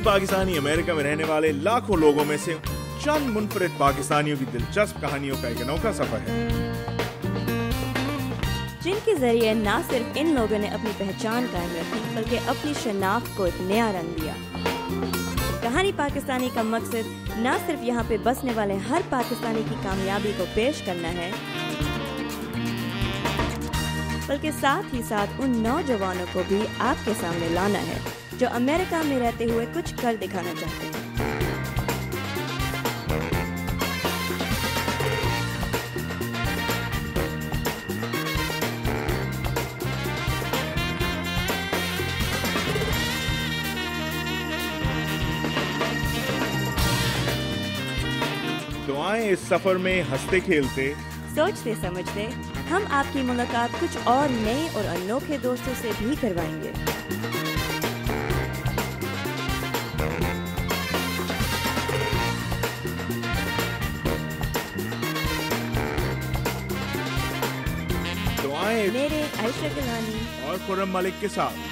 कहानी पाकिस्तानी अमेरिका में रहने वाले लाखों लोगों में से चंद मुनफरिद पाकिस्तानियों की दिलचस्प कहानियों का एक अनोखा सफर है, जिनके जरिए न सिर्फ इन लोगों ने अपनी पहचान कायम रखी बल्कि अपनी शनाख्त को एक नया रंग दिया। कहानी पाकिस्तानी का मकसद न सिर्फ यहाँ पे बसने वाले हर पाकिस्तानी की कामयाबी को पेश करना है, बल्कि साथ ही साथ उन नौजवानों को भी आपके सामने लाना है जो अमेरिका में रहते हुए कुछ कर दिखाना चाहते हैं। दुआएं इस सफर में हंसते खेलते, सोचते समझते हम आपकी मुलाकात कुछ और नए और अनोखे दोस्तों से भी करवाएंगे। दुआएं मेरे आयशा गिलानी और खुर्रम मलिक के साथ।